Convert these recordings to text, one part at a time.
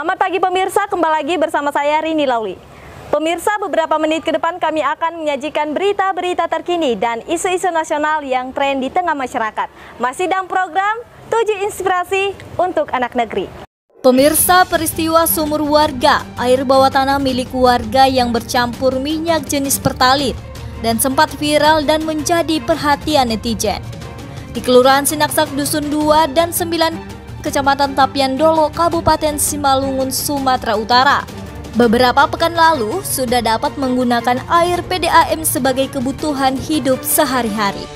Selamat pagi pemirsa, kembali lagi bersama saya Rini Lauli. Pemirsa, beberapa menit ke depan kami akan menyajikan berita-berita terkini dan isu-isu nasional yang tren di tengah masyarakat. Masih dalam program 7 Inspirasi untuk Anak Negeri. Pemirsa, peristiwa sumur warga, air bawah tanah milik warga yang bercampur minyak jenis pertalit dan sempat viral dan menjadi perhatian netizen. Di Kelurahan Sinaksak Dusun 2 dan 9 Kecamatan Tapian Dolo, Kabupaten Simalungun, Sumatera Utara. Beberapa pekan lalu sudah dapat menggunakan air PDAM sebagai kebutuhan hidup sehari-hari.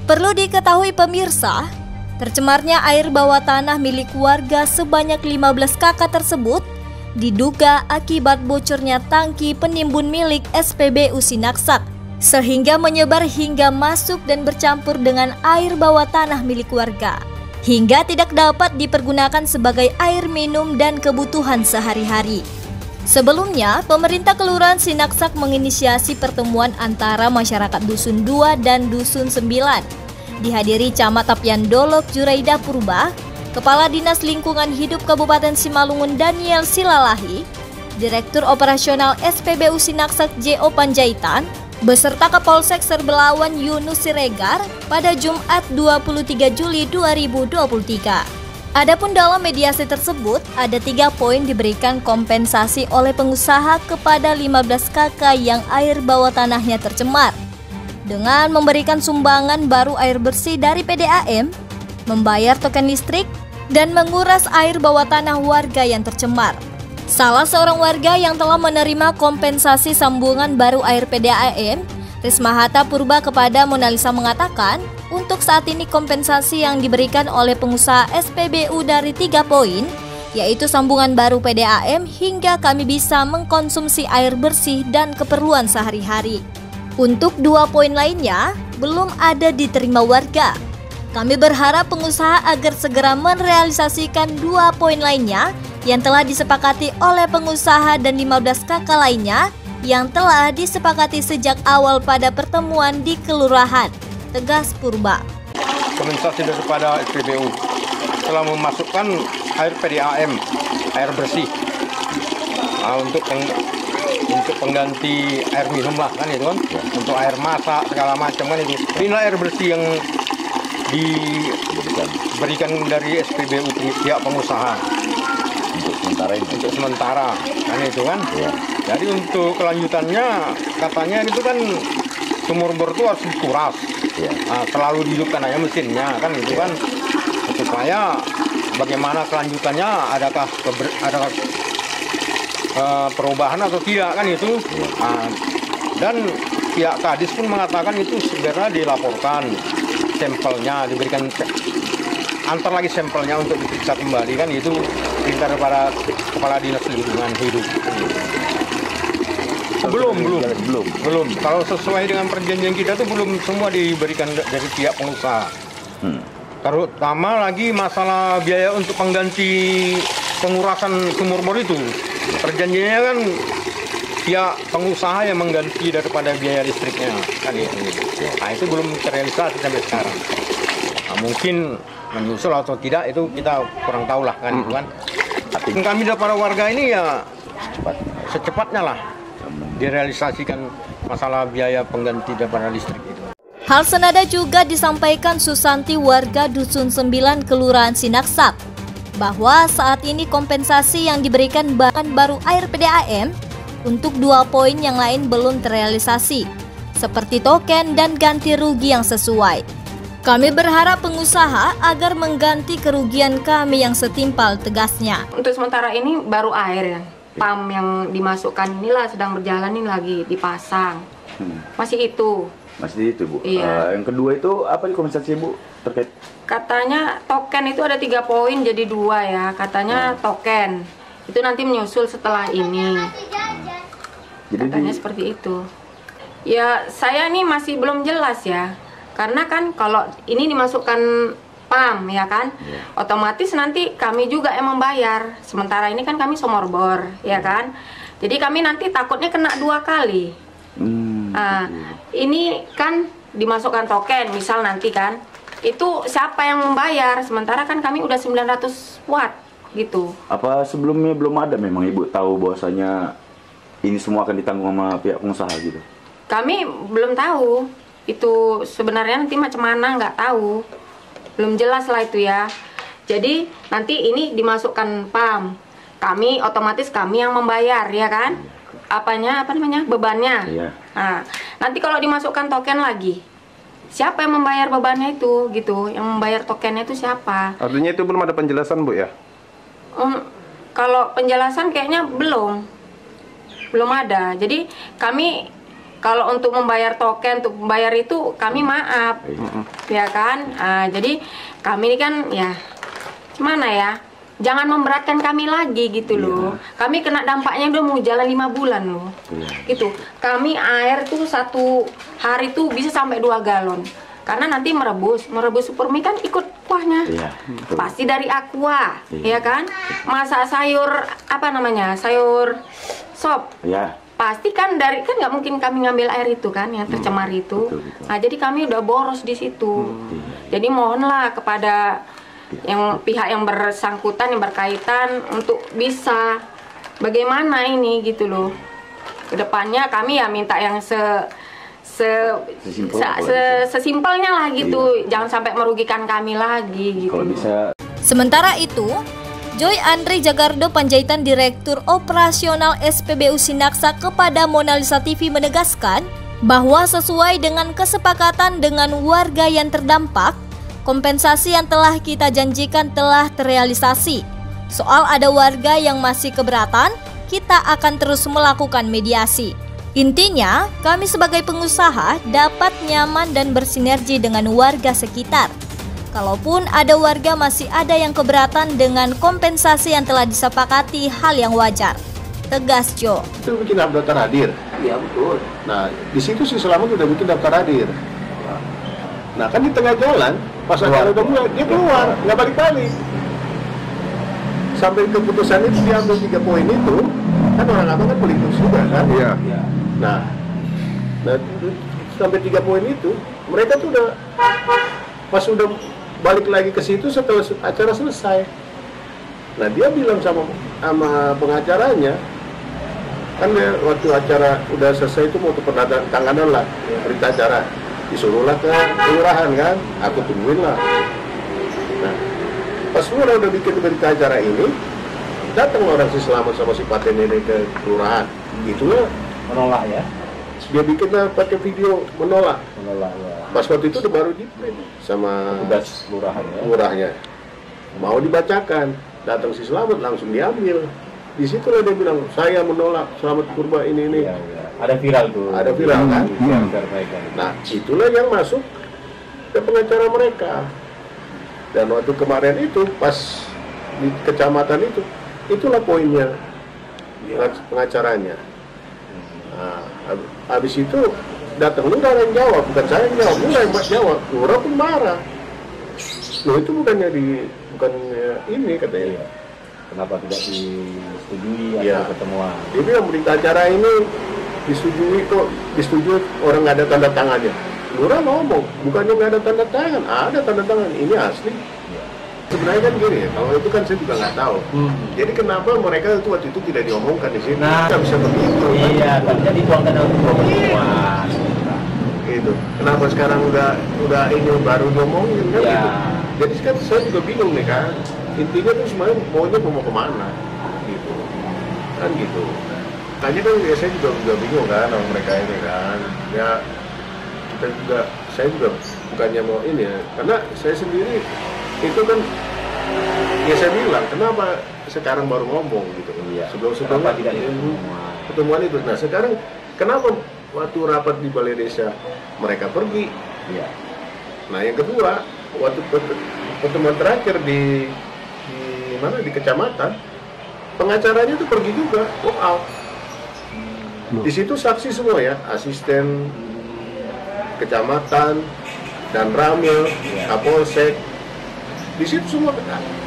Perlu diketahui pemirsa, tercemarnya air bawah tanah milik warga sebanyak 15 kakak tersebut diduga akibat bocornya tangki penimbun milik SPBU Sinaksak, sehingga menyebar hingga masuk dan bercampur dengan air bawah tanah milik warga, hingga tidak dapat dipergunakan sebagai air minum dan kebutuhan sehari-hari. Sebelumnya, pemerintah Kelurahan Sinaksak menginisiasi pertemuan antara masyarakat Dusun 2 dan Dusun 9. Dihadiri Camat Tapian Dolo Juraida Purba, Kepala Dinas Lingkungan Hidup Kabupaten Simalungun Daniel Silalahi, Direktur Operasional SPBU Sinaksak J.O. Panjaitan, beserta Kapolsek Serbelawan Yunus Siregar pada Jumat 23 Juli 2023. Adapun dalam mediasi tersebut, ada 3 poin diberikan kompensasi oleh pengusaha kepada 15 kakak yang air bawah tanahnya tercemar, dengan memberikan sumbangan baru air bersih dari PDAM, membayar token listrik, dan menguras air bawah tanah warga yang tercemar. Salah seorang warga yang telah menerima kompensasi sambungan baru air PDAM, Risma Hatta Purba kepada Monalisa mengatakan, untuk saat ini kompensasi yang diberikan oleh pengusaha SPBU dari 3 poin, yaitu sambungan baru PDAM hingga kami bisa mengkonsumsi air bersih dan keperluan sehari-hari. Untuk 2 poin lainnya, belum ada diterima warga. Kami berharap pengusaha agar segera merealisasikan 2 poin lainnya yang telah disepakati oleh pengusaha dan 15 kakak lainnya yang telah disepakati sejak awal pada pertemuan di kelurahan, tegas Purba. Kompensasi daripada SPBU telah memasukkan air PDAM, air bersih, untuk pengganti air minum lah kan itu kan, untuk air masak segala macam kan itu. Inilah air bersih yang diberikan dari SPBU pihak pengusaha. Untuk sementara kan itu kan ya. Jadi untuk kelanjutannya katanya itu kan sumur bor itu harus dikuras ya. Selalu dihidupkan aja mesinnya kan itu kan, supaya bagaimana kelanjutannya, adakah perubahan atau tidak kan itu ya. Dan pihak Kadis pun mengatakan itu segera dilaporkan sampelnya, diberikan antar lagi sampelnya untuk diperiksa kembali kan itu perintah para Kepala Dinas Lingkungan Hidup. Belum. Kalau sesuai dengan perjanjian kita tuh belum semua diberikan dari pihak pengusaha. Terutama lagi masalah biaya untuk pengganti pengurasan sumur bor itu. Perjanjiannya kan pihak pengusaha yang mengganti daripada biaya listriknya kan itu. Nah itu belum terrealisasi sampai sekarang. Nah, mungkin menyusul atau tidak itu kita kurang tahu lah kan itu kan. Tapi kami dari para warga ini ya secepatnya lah direalisasikan masalah biaya pengganti daripada listrik itu. Hal senada juga disampaikan Susanti warga Dusun 9 Kelurahan Sinaksak, bahwa saat ini kompensasi yang diberikan bahan baru air PDAM untuk 2 poin yang lain belum terrealisasi, seperti token dan ganti rugi yang sesuai. Kami berharap pengusaha agar mengganti kerugian kami yang setimpal, tegasnya. Untuk sementara ini baru air ya. Pam yang dimasukkan inilah sedang berjalan ini lagi dipasang. Masih itu. Masih itu, Bu. Iya. Yang kedua itu apa kompensasi, Bu, terkait? Katanya token itu ada 3 poin jadi 2 ya. Katanya token. Itu nanti menyusul setelah ini. Jadi katanya seperti itu. Ya, saya nih masih belum jelas ya. Karena kan kalau ini dimasukkan PAM ya kan, otomatis nanti kami juga yang membayar. Sementara ini kan kami sumur bor ya kan. Jadi kami nanti takutnya kena 2 kali. Ini kan dimasukkan token misal nanti kan, itu siapa yang membayar? Sementara kan kami udah 900 watt gitu. Apa sebelumnya belum ada memang Ibu tahu bahwasanya ini semua akan ditanggung sama pihak pengusaha gitu? Kami belum tahu itu sebenarnya nanti macam mana, nggak tahu, belum jelas lah itu ya. Jadi nanti ini dimasukkan PAM, kami otomatis kami yang membayar ya kan, apa namanya bebannya. Iya. Nah, nanti kalau dimasukkan token lagi, siapa yang membayar bebannya itu gitu, yang membayar tokennya itu siapa? Artinya itu belum ada penjelasan Bu ya? Kalau penjelasan kayaknya belum ada. Jadi kami kalau untuk membayar token, untuk membayar itu kami maaf, ya kan. Jadi kami ini kan ya, gimana ya? Jangan memberatkan kami lagi gitu loh. Kami kena dampaknya udah mau jalan 5 bulan loh. Gitu. Kami air tuh satu hari tuh bisa sampai 2 galon. Karena nanti merebus supermi kan ikut kuahnya. Pasti dari aqua, ya kan? Masak sayur apa namanya? Sayur sop. Pasti kan dari, kan nggak mungkin kami ngambil air itu kan yang tercemar itu. Nah, jadi kami udah boros di situ. Jadi mohonlah kepada yang pihak yang bersangkutan, yang berkaitan untuk bisa bagaimana ini gitu loh. Kedepannya kami ya minta yang sesimpelnya lah gitu. Jangan sampai merugikan kami lagi gitu. Kalau bisa. Sementara itu, Joy Andri Jagardo, Panjaitan Direktur Operasional SPBU Sinaksa kepada Monalisa TV menegaskan bahwa sesuai dengan kesepakatan dengan warga yang terdampak, kompensasi yang telah kita janjikan telah terrealisasi. Soal ada warga yang masih keberatan, kita akan terus melakukan mediasi. Intinya, kami sebagai pengusaha dapat nyaman dan bersinergi dengan warga sekitar. Kalaupun ada warga masih ada yang keberatan dengan kompensasi yang telah disepakati, hal yang wajar. Tegas Jo. Itu bikin daftar hadir. Iya betul. Nah, di situ si Selamat udah bikin daftar hadir. Nah, kan di tengah jalan, pas acara udah mulai, dia keluar, nggak balik-balik. Sampai keputusan itu diambil 3 poin itu, kan orang abang kan politikus juga kan? Iya. Nah, sampai 3 poin itu, mereka tuh udah, pas udah balik lagi ke situ setelah acara selesai. Nah, dia bilang sama pengacaranya, kan waktu acara udah selesai itu mau penandatanganan lah berita acara, disuruhlah ke kelurahan kan, aku tungguin lah. Nah, pas lurah udah bikin berita acara ini, datang orang si Selamat sama si Paten ini ke kelurahan, gitulah Menolak ya? dia bikin pakai video menolak. Menolak ya. Pas waktu itu udah baru di print sama Tugas lurahan ya? lurahnya, mau dibacakan, datang si Selamat langsung diambil. Di situ dia bilang, saya menolak Selamat Purba ini. Iya. Ada viral tuh. Ada viral kan? Nah, Itulah yang masuk ke pengacara mereka. Dan waktu kemarin itu pas di kecamatan itu, itulah poinnya pengacaranya. Nah, habis itu datang lurah yang jawab, bukan saya yang jawab, lurah yang jawab. Lurah pun marah. Loh, itu bukannya ini katanya. Kenapa tidak disetujui Iya. atau pertemuan? Dia bilang berita acara ini disetujui orang nggak ada tanda tangannya. Lurah ngomong, bukannya nggak ada tanda tangan, ada tanda tangan, ini asli. Sebenarnya kan gini ya, kalau itu kan saya juga nggak tahu. Jadi kenapa mereka itu waktu itu tidak diomongkan di sini? Nah, nggak bisa begitu. Iya, kan jadi dituangkan untuk pertemuan. Gitu. Kenapa sekarang udah ini baru diomongin kan? Iya. Gitu. Jadi kan saya juga bingung nih kan. Intinya tuh sebenarnya maunya mau kemana? Gitu. Kan gitu. Tanya kan ya, saya juga bingung kan sama mereka ini kan. Ya saya juga bukannya mau ini ya, karena saya sendiri itu kan ya saya bilang kenapa sekarang baru ngomong gitu. Iya. Sebelum-sebelumnya tidak pertemuan itu. Nah sekarang kenapa waktu rapat di balai desa mereka pergi? Iya. Nah yang kedua waktu pertemuan terakhir di mana di kecamatan, pengacaranya tuh pergi juga, walk out. Di situ saksi semua ya, asisten kecamatan dan Ramil, Kapolsek, di situ semua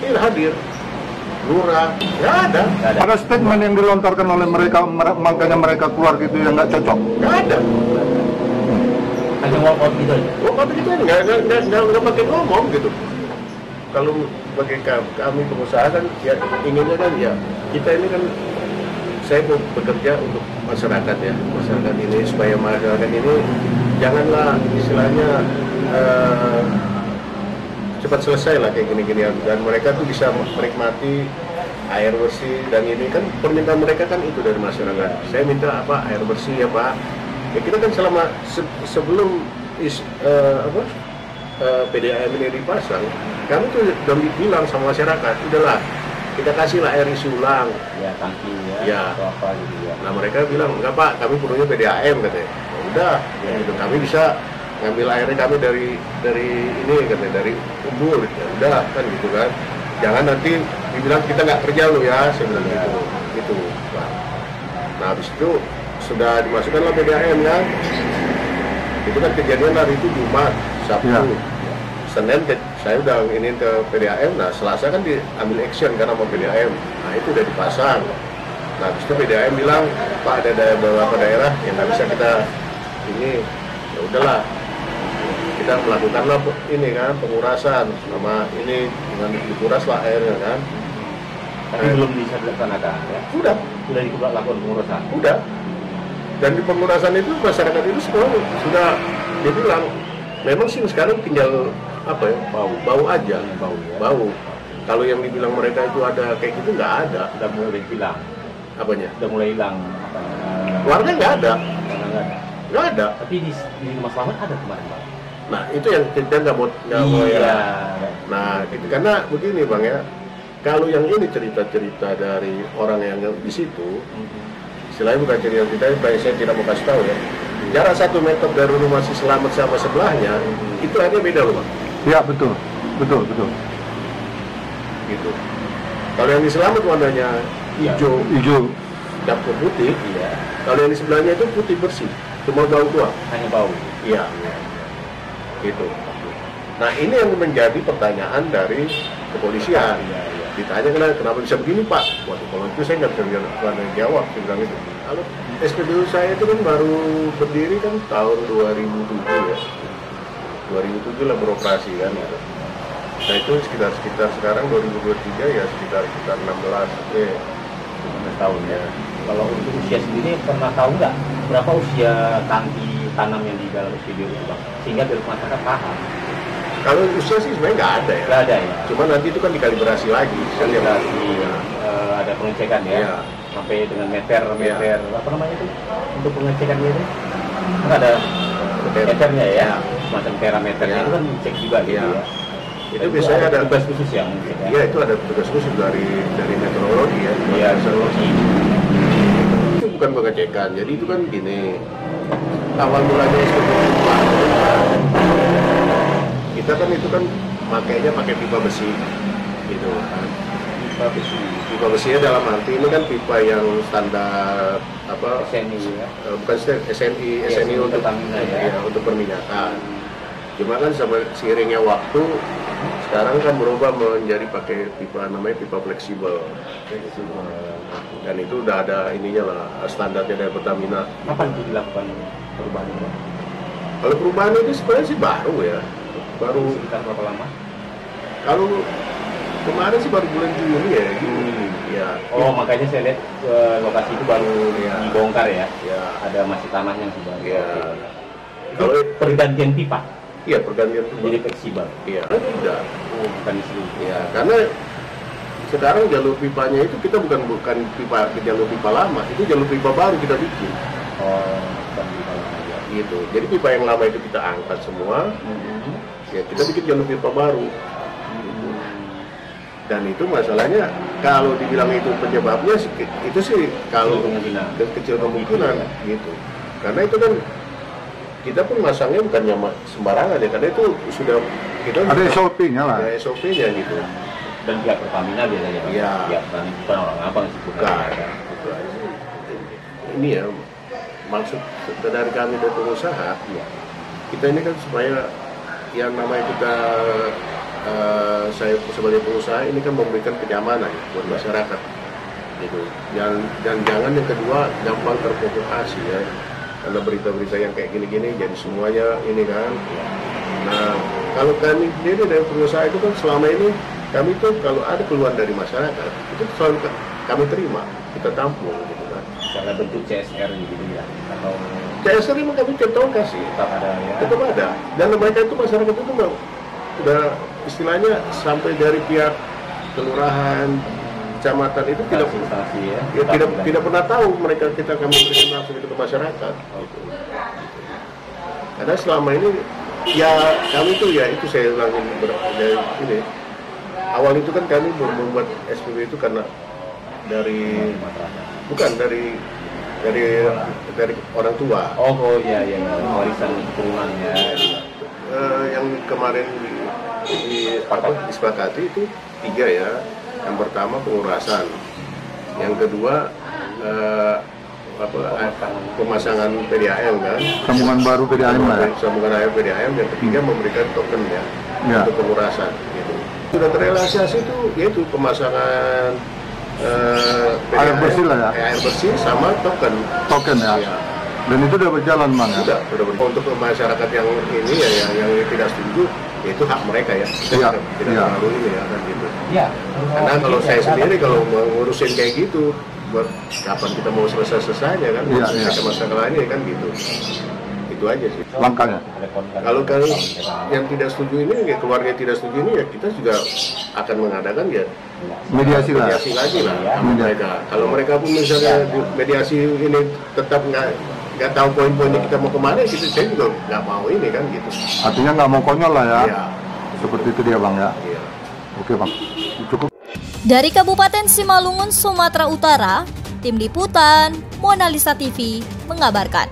hadir. Lurah, nggak ada. Ada statement yang dilontarkan oleh mereka, makanya mereka keluar gitu yang nggak cocok. Nggak ada. Hanya walk out gitu aja. Walk out gitu aja, nggak pakai ngomong gitu. kalau bagi kami pengusaha kan ya inginnya kan ya kita ini kan, saya mau bekerja untuk masyarakat ya, masyarakat ini supaya masyarakat ini janganlah istilahnya cepat selesai lah kayak gini-gini, dan mereka tuh bisa menikmati air bersih, dan ini kan permintaan mereka kan itu dari masyarakat. Saya minta apa, air bersih ya Pak. Ya kita kan selama sebelum PDAM ini dipasang, kami tuh udah bilang sama masyarakat, udahlah kita kasihlah air isi ulang. Ya, tangki Ya. atau apa gitu ya. Nah mereka bilang, enggak Pak, kami perlunya PDAM katanya. Ya udah, ya gitu. Kami bisa ngambil airnya kami dari ini katanya, dari umbul. Ya udah kan gitu kan. Jangan nanti dibilang kita nggak kerja lo ya, saya bilang gitu. Pak. Nah habis itu sudah dimasukkanlah PDAM kan. Itu kan kejadian hari itu Jumat, Sabtu. Ya. Senin saya udah ini ke PDAM, nah Selasa kan diambil action karena mau PDAM. Nah itu udah dipasang. Nah habis itu PDAM bilang, Pak ada beberapa daerah yang nggak bisa kita ini, ya udahlah kita melakukanlah ini kan pengurasan sama ini dengan dikuraslah airnya kan. Tapi belum bisa dilaksanakan ya. Udah Lakukan pengurusan. udah. Dan di pengurasan itu masyarakat itu semua sudah dibilang memang sih sekarang tinggal apa ya, bau aja, bau. Kalau yang dibilang mereka itu ada kayak gitu nggak ada. Udah mulai hilang. Apanya? Udah mulai hilang. Warga nggak ada, Karena nggak ada. nggak ada. Tapi di Rumah Selamat ada kemarin Pak. Nah itu yang kita nggak mau Iya. ya. Nah gitu, karena begini Bang ya, kalau yang ini cerita-cerita dari orang yang di situ, istilahnya bukan cerita-cerita, saya tidak mau kasih tahu ya. Jarak 1 meter dari rumah si Selamat sama sebelahnya, itu airnya beda loh Bang. Ya betul. Gitu. Kalau yang di Selamat warnanya hijau, Hijau. dapur putih. Iya. Kalau yang di sebelahnya itu putih bersih, cuma bau doang. Hanya bau. Iya. Gitu. Nah ini yang menjadi pertanyaan dari kepolisian. Ditanya kenapa bisa begini Pak? Waduh kalau itu saya nggak bisa jawab. Saya bilang itu. Kalau SPBU saya itu kan baru berdiri kan tahun 2007 ya. 2007 lah beroperasi kan. Nah itu sekitar sekarang 2023 ya sekitar 16 tahun ya. Kalau untuk usia sendiri pernah tahu nggak berapa usia tangki tanam yang di dalam studio itu Bang? Sehingga biar masyarakat paham. Kalau usia sih sebenarnya nggak ada ya. Nggak ada ya. Cuma nanti itu kan dikalibrasi lagi. Kalibrasi, ada pengecekan ya. Iya. Sampai dengan meter Iya. apa namanya itu untuk pengecekan itu? Kan ada Meter. meternya ya. Iya. Semacam parameternya Iya. itu kan dicek juga gitu Iya. ya. Itu biasanya ada tugas khusus yang mungkin ya. Iya itu ada tugas khusus dari meteorologi ya. Iya, meteorologi. Itu bukan pengecekan. Jadi itu kan gini. Awal mulanya kita kan itu kan makainya pakai pipa besi gitu kan. Pipa besinya dalam arti ini kan pipa yang standar apa SNI ya. bukan SNI untuk Pertamina ya. untuk perminyakan. Cuma kan sama seiringnya waktu sekarang kan berubah menjadi pakai pipa namanya pipa fleksibel. Dan itu udah ada ininya lah standarnya dari Pertamina. Kapan itu dilakukan perubahan itu? Kalau perubahan itu sebenarnya sih baru ya. Baru Sekitar berapa lama? kalau kemarin sih baru bulan Juni ya. Juni. Ya. Oh, makanya saya lihat lokasi itu baru Iya. dibongkar ya. Ya. Ada masih tanahnya yang sudah. Iya. Oke. Kalau Pergantian pipa iya pergantian jadi fleksibel. iya tidak. Oh, bukan di seluruh. Ya, karena sekarang jalur pipanya itu kita bukan pipa jalur pipa lama, itu jalur pipa baru kita bikin. Oh, bukan pipa lama aja. Gitu. Jadi pipa yang lama itu kita angkat semua, ya kita bikin jalur pipa baru. Dan itu masalahnya kalau dibilang itu penyebabnya itu sih kalau kecil kemungkinan gitu. Karena itu kan kita pun masangnya bukannya sembarangan ya, karena itu sudah kita Ada SOP-nya lah. ada SOP-nya gitu. Dan pihak Pertamina biasanya Pak. Iya. Pihak Pertamina bukan orang abang sih Bukan. Ini ya maksud dari kami dari pengusaha, kita ini kan supaya yang namanya kita saya sebagai pengusaha ini kan memberikan kenyamanan buat masyarakat gitu. Dan jangan yang kedua gampang terprovokasi ya, karena berita-berita yang kayak gini-gini jadi semuanya ini kan. Nah Kalau kami sendiri dari pengusaha itu kan selama ini kami tuh kalau ada keluhan dari masyarakat itu selalu kami terima, kita tampung gitu kan. Karena bentuk CSR gitu ya, atau CSR ini kami contoh kasih, tetap ada ya. tetap ada. Dan mereka itu masyarakat itu udah istilahnya sampai dari pihak kelurahan, kecamatan itu tidak ya, tidak pernah tahu kami berikan langsung itu ke masyarakat. Gitu. Karena selama ini ya kami tuh ya itu saya ulangi ini awal itu kan kami membuat SPB itu karena dari orang tua. Oh iya warisan keturunan ya. Yang kemarin disepakati itu 3 ya. Yang pertama pengurasan, yang kedua pemasangan PDAM kan, Sambungan baru PDAM lah ya. Sambungan air PDAM, yang ketiga memberikan token ya, untuk pengurasan gitu. Sudah terrealisasi itu yaitu pemasangan PDAM, air bersih lah ya. Air bersih sama token Ya. Dan itu udah berjalan Bang ya. Sudah untuk masyarakat yang ini ya yang tidak setuju itu hak mereka ya. Tidak terlalu ini ya kan gitu. Ya. Karena kalau saya sendiri kalau mau ngurusin kayak gitu, buat kapan kita mau selesainya kan? Kita masalah lainnya kan gitu. Itu aja sih. Langkahnya. Kalau yang tidak setuju ini, ya keluarga yang tidak setuju ini ya kita juga akan mengadakan ya Mediasi lagi lah mereka. Kalau mereka pun misalnya mediasi ini tetap nggak tahu poin-poinnya kita mau kemana, saya juga nggak mau ini kan gitu. Artinya nggak mau konyol lah ya. Iya. Seperti itu dia Bang ya. Iya. Oke Bang, cukup. Dari Kabupaten Simalungun, Sumatera Utara, Tim Liputan Mona Lisa TV mengabarkan.